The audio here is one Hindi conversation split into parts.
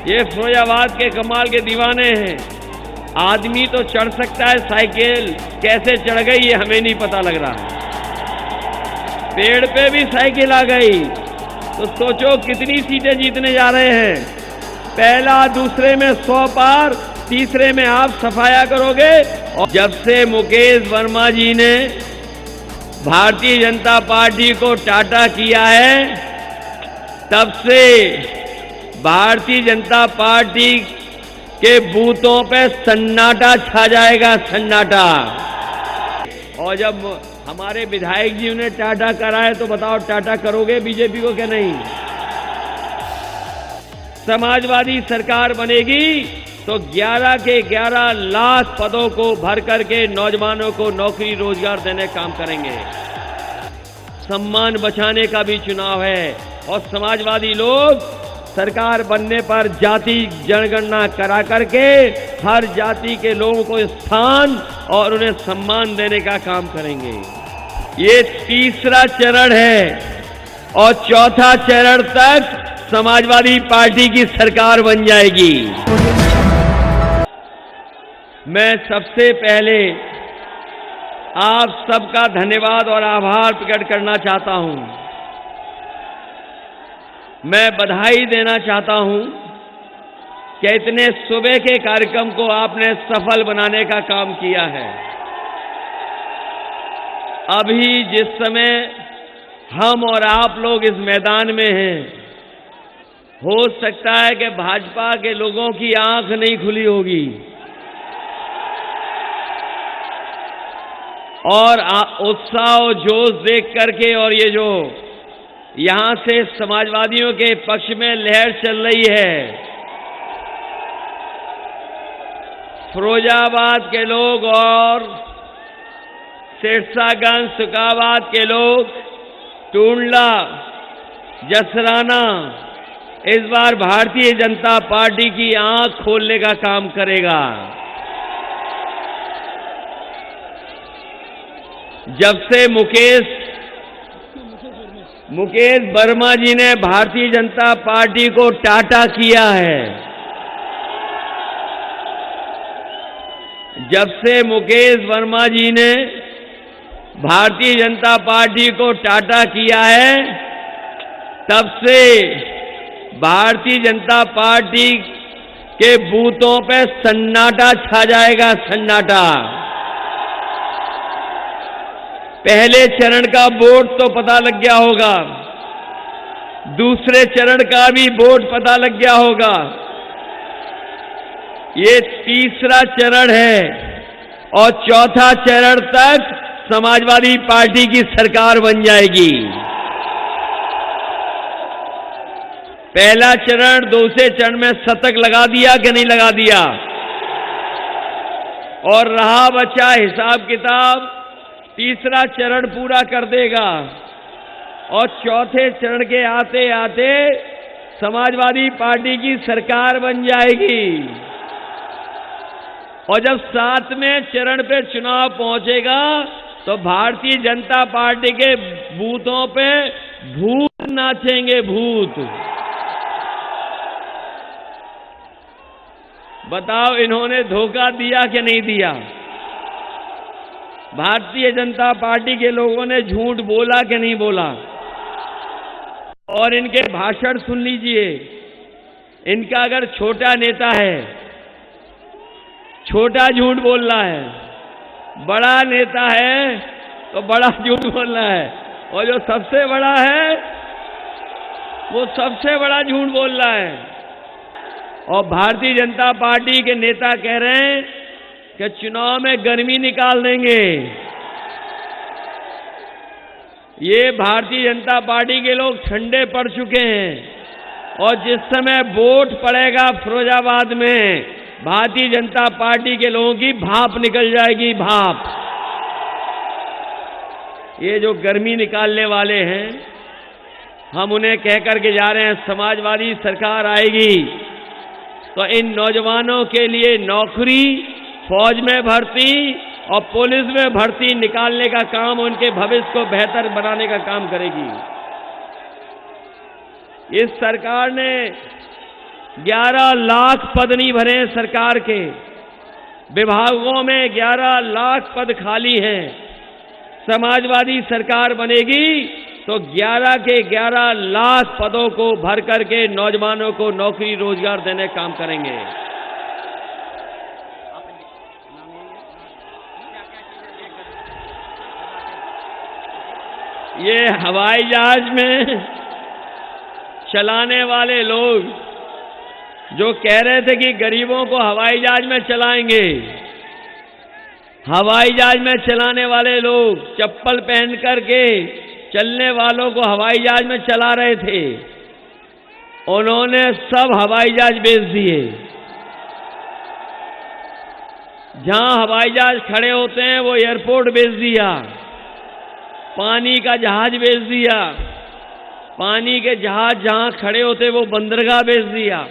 ये फिरोजाबाद के कमाल के दीवाने हैं। आदमी तो चढ़ सकता है, साइकिल कैसे चढ़ गई ये हमें नहीं पता लग रहा है। पेड़ पे भी साइकिल आ गई, तो सोचो कितनी सीटें जीतने जा रहे हैं। पहला, दूसरे में 100 पार, तीसरे में आप सफाया करोगे। और जब से मुकेश वर्मा जी ने भारतीय जनता पार्टी को टाटा किया है, तब से भारतीय जनता पार्टी के बूथों पे सन्नाटा छा जाएगा, सन्नाटा। और जब हमारे विधायक जी ने टाटा करा है, तो बताओ टाटा करोगे बीजेपी को क्या नहीं? समाजवादी सरकार बनेगी तो 11 के 11 लाख पदों को भर करके नौजवानों को नौकरी रोजगार देने का काम करेंगे। सम्मान बचाने का भी चुनाव है। और समाजवादी लोग सरकार बनने पर जाति जनगणना करा करके हर जाति के लोगों को स्थान और उन्हें सम्मान देने का काम करेंगे। ये तीसरा चरण है और चौथा चरण तक समाजवादी पार्टी की सरकार बन जाएगी। मैं सबसे पहले आप सबका धन्यवाद और आभार प्रकट करना चाहता हूं। मैं बधाई देना चाहता हूं कि इतने सुबह के कार्यक्रम को आपने सफल बनाने का काम किया है। अभी जिस समय हम और आप लोग इस मैदान में हैं, हो सकता है कि भाजपा के लोगों की आंख नहीं खुली होगी और उत्साह और जोश देख करके, और ये जो यहां से समाजवादियों के पक्ष में लहर चल रही है, फिरोजाबाद के लोग और सिरसागंज सुकाबाद के लोग, टूंडला, जसराना इस बार भारतीय जनता पार्टी की आंख खोलने का काम करेगा। जब से मुकेश वर्मा जी ने भारतीय जनता पार्टी को टाटा किया है, जब से मुकेश वर्मा जी ने भारतीय जनता पार्टी को टाटा किया है, तब से भारतीय जनता पार्टी के बूथों पे सन्नाटा छा जाएगा, सन्नाटा। पहले चरण का वोट तो पता लग गया होगा, दूसरे चरण का भी वोट पता लग गया होगा, ये तीसरा चरण है और चौथा चरण तक समाजवादी पार्टी की सरकार बन जाएगी। पहला चरण दूसरे चरण में शतक लगा दिया कि नहीं लगा दिया, और रहा बचा हिसाब किताब, तीसरा चरण पूरा कर देगा और चौथे चरण के आते आते समाजवादी पार्टी की सरकार बन जाएगी। और जब 7वें चरण पे चुनाव पहुंचेगा तो भारतीय जनता पार्टी के बूथों पे भूत नाचेंगे, भूत। बताओ इन्होंने धोखा दिया कि नहीं दिया? भारतीय जनता पार्टी के लोगों ने झूठ बोला कि नहीं बोला? और इनके भाषण सुन लीजिए। इनका अगर छोटा नेता है, छोटा झूठ बोल रहा है, बड़ा नेता है तो बड़ा झूठ बोल रहा है, और जो सबसे बड़ा है वो सबसे बड़ा झूठ बोल रहा है। और भारतीय जनता पार्टी के नेता कह रहे हैं कि चुनाव में गर्मी निकाल देंगे। ये भारतीय जनता पार्टी के लोग ठंडे पड़ चुके हैं और जिस समय वोट पड़ेगा फिरोजाबाद में, भारतीय जनता पार्टी के लोगों की भाप निकल जाएगी, भाप। ये जो गर्मी निकालने वाले हैं, हम उन्हें कह करके जा रहे हैं समाजवादी सरकार आएगी तो इन नौजवानों के लिए नौकरी, फौज में भर्ती और पुलिस में भर्ती निकालने का काम, उनके भविष्य को बेहतर बनाने का काम करेगी। इस सरकार ने 11 लाख पद नहीं भरे हैं सरकार के, विभागों में 11 लाख पद खाली हैं। समाजवादी सरकार बनेगी तो 11 के 11 लाख पदों को भर करके नौजवानों को नौकरी रोजगार देने का काम करेंगे। ये हवाई जहाज में चलाने वाले लोग जो कह रहे थे कि गरीबों को हवाई जहाज में चलाएंगे, हवाई जहाज में चलाने वाले लोग चप्पल पहन करके चलने वालों को हवाई जहाज में चला रहे थे, उन्होंने सब हवाई जहाज बेच दिए। जहां हवाई जहाज खड़े होते हैं वो एयरपोर्ट बेच दिया, पानी का जहाज बेच दिया, पानी के जहाज जहां खड़े होते वो बंदरगाह बेच दिया,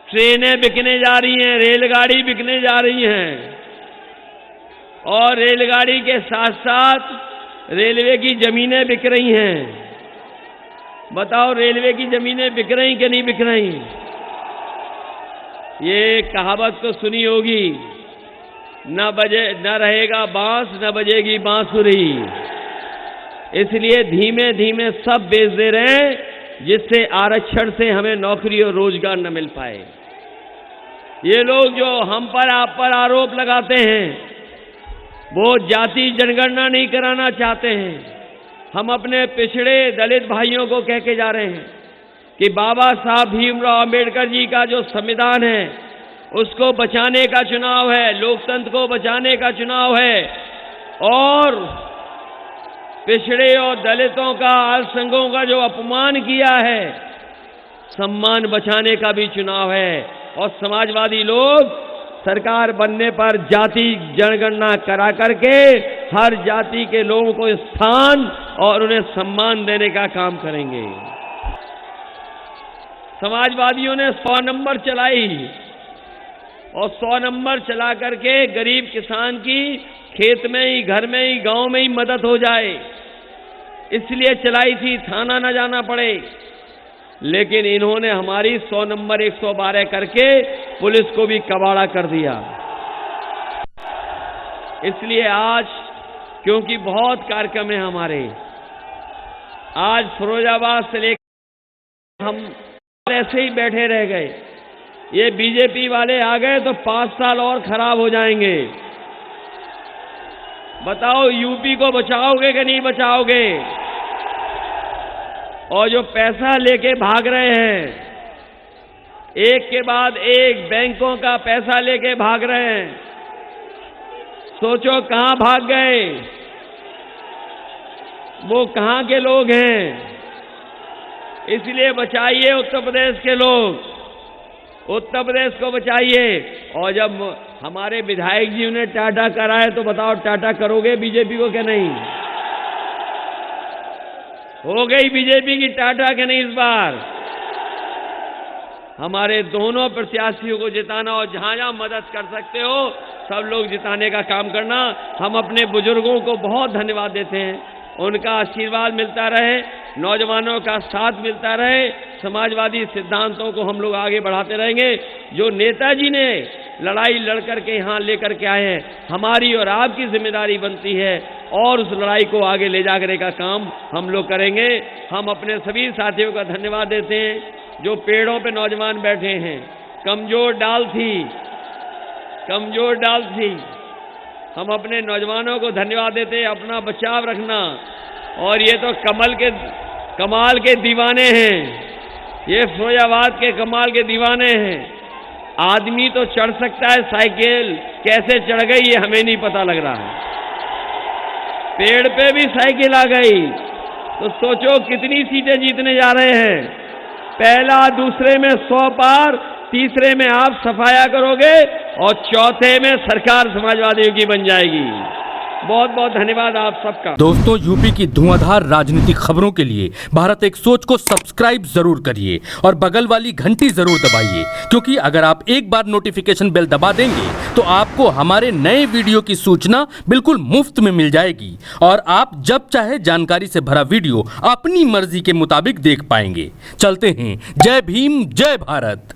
ट्रेनें बिकने जा रही हैं, रेलगाड़ी बिकने जा रही हैं, और रेलगाड़ी के साथ साथ रेलवे की जमीनें बिक रही हैं। बताओ रेलवे की जमीनें बिक रही कि नहीं बिक रही? ये कहावत तो सुनी होगी, न रहेगा बांस न बजेगी बांसुरी। इसलिए धीमे धीमे सब बेच दे रहे हैं जिससे आरक्षण से हमें नौकरी और रोजगार न मिल पाए। ये लोग जो हम पर आप पर आरोप लगाते हैं वो जाति जनगणना नहीं कराना चाहते हैं। हम अपने पिछड़े दलित भाइयों को कह के जा रहे हैं कि बाबा साहब भीमराव अंबेडकर जी का जो संविधान है उसको बचाने का चुनाव है, लोकतंत्र को बचाने का चुनाव है, और पिछड़े और दलितों का, अल्पसंख्यकों का जो अपमान किया है, सम्मान बचाने का भी चुनाव है। और समाजवादी लोग सरकार बनने पर जाति जनगणना करा करके हर जाति के लोगों को स्थान और उन्हें सम्मान देने का काम करेंगे। समाजवादियों ने 100 नंबर चलाई और 100 नंबर चला करके गरीब किसान की खेत में ही, घर में ही, गांव में ही मदद हो जाए, इसलिए चलाई थी, थाना न जाना पड़े। लेकिन इन्होंने हमारी 100 नंबर 112 करके पुलिस को भी कबाड़ा कर दिया। इसलिए आज, क्योंकि बहुत कार्यक्रम है हमारे, आज फिरोजाबाद से लेकर हम ऐसे ही बैठे रह गए। ये बीजेपी वाले आ गए तो 5 साल और खराब हो जाएंगे। बताओ यूपी को बचाओगे कि नहीं बचाओगे? और जो पैसा लेके भाग रहे हैं, एक के बाद एक बैंकों का पैसा लेके भाग रहे हैं, सोचो कहां भाग गए? वो कहां के लोग हैं? इसलिए बचाइए उत्तर प्रदेश के लोग, उत्तर प्रदेश को बचाइए। और जब हमारे विधायक जी ने टाटा कराए तो बताओ टाटा करोगे बीजेपी को क्या नहीं? हो गई बीजेपी की टाटा के नहीं इस बार? हमारे दोनों प्रत्याशियों को जिताना और जहां जहां मदद कर सकते हो सब लोग जिताने का काम करना। हम अपने बुजुर्गों को बहुत धन्यवाद देते हैं, उनका आशीर्वाद मिलता रहे, नौजवानों का साथ मिलता रहे, समाजवादी सिद्धांतों को हम लोग आगे बढ़ाते रहेंगे। जो नेताजी ने लड़ाई लड़ करके यहाँ लेकर के आए हैं, हमारी और आपकी जिम्मेदारी बनती है और उस लड़ाई को आगे ले जाने का काम हम लोग करेंगे। हम अपने सभी साथियों का धन्यवाद देते हैं जो पेड़ों पे नौजवान बैठे हैं। कमजोर डाल थी, कमजोर डाल थी। हम अपने नौजवानों को धन्यवाद देते हैं, अपना बचाव रखना। और ये तो कमाल के दीवाने हैं, ये फिरोजाबाद के कमाल के दीवाने हैं। आदमी तो चढ़ सकता है साइकिल, कैसे चढ़ गई ये हमें नहीं पता लग रहा है। पेड़ पे भी साइकिल आ गई, तो सोचो कितनी सीटें जीतने जा रहे हैं। पहला, दूसरे में 100 पार, तीसरे में आप सफाया करोगे और चौथे में सरकार समाजवादियों की बन जाएगी। बहुत बहुत धन्यवाद आप सबका। दोस्तों, यूपी की धुआंधार राजनीतिक खबरों के लिए भारत एक सोच को सब्सक्राइब जरूर करिए और बगल वाली घंटी जरूर दबाइए, क्योंकि अगर आप एक बार नोटिफिकेशन बेल दबा देंगे तो आपको हमारे नए वीडियो की सूचना बिल्कुल मुफ्त में मिल जाएगी और आप जब चाहे जानकारी से भरा वीडियो अपनी मर्जी के मुताबिक देख पाएंगे। चलते हैं। जय भीम, जय भारत।